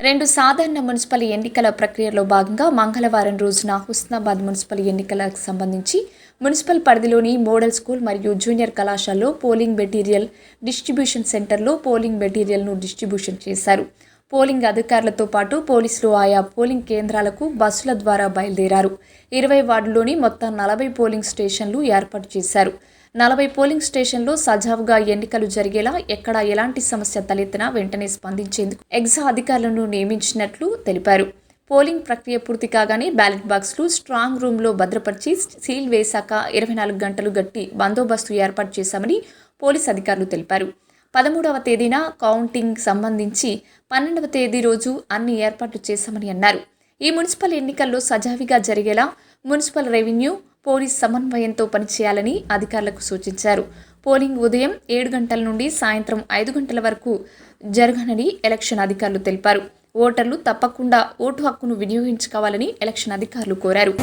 రెండు సాధారణ మున్సిపల్ ఎన్నికల ప్రక్రియలో భాగంగా మంగళవారం రోజున హుస్నాబాద్ మున్సిపల్ ఎన్నికలకు సంబంధించి మున్సిపల్ పరిధిలోని మోడల్ స్కూల్ మరియు జూనియర్ కళాశాలలో పోలింగ్ మెటీరియల్ డిస్ట్రిబ్యూషన్ సెంటర్లో పోలింగ్ మెటీరియల్ను డిస్ట్రిబ్యూషన్ చేశారు. పోలింగ్ అధికారులతో పాటు పోలీసులు ఆయా పోలింగ్ కేంద్రాలకు బస్సుల ద్వారా బయలుదేరారు. 20 వార్డుల్లోని మొత్తం 40 పోలింగ్ స్టేషన్లు ఏర్పాటు చేశారు. 40 పోలింగ్ స్టేషన్లో సజావుగా ఎన్నికలు జరిగేలా ఎక్కడా ఎలాంటి సమస్య తలెత్తినా వెంటనే స్పందించేందుకు ఎగ్జా అధికారులను నియమించినట్లు తెలిపారు. పోలింగ్ ప్రక్రియ పూర్తి కాగానే బ్యాలెట్ బాక్సులు స్ట్రాంగ్ రూమ్లో భద్రపరిచి సీల్ వేశాక 24 గంటలు గట్టి బందోబస్తు ఏర్పాటు చేశామని పోలీస్ అధికారులు తెలిపారు. 13వ తేదీన కౌంటింగ్ సంబంధించి 12వ తేదీ రోజు అన్ని ఏర్పాట్లు చేశామని అన్నారు. ఈ మున్సిపల్ ఎన్నికల్లో సజావుగా జరిగేలా మున్సిపల్ రెవెన్యూ పోలీస్ సమన్వయంతో పనిచేయాలని అధికారులకు సూచించారు. పోలింగ్ ఉదయం 7 గంటల నుండి సాయంత్రం 5 గంటల వరకు జరగనని ఎలక్షన్ అధికారులు తెలిపారు. ఓటర్లు తప్పకుండా ఓటు హక్కును వినియోగించుకోవాలని ఎలక్షన్ అధికారులు కోరారు.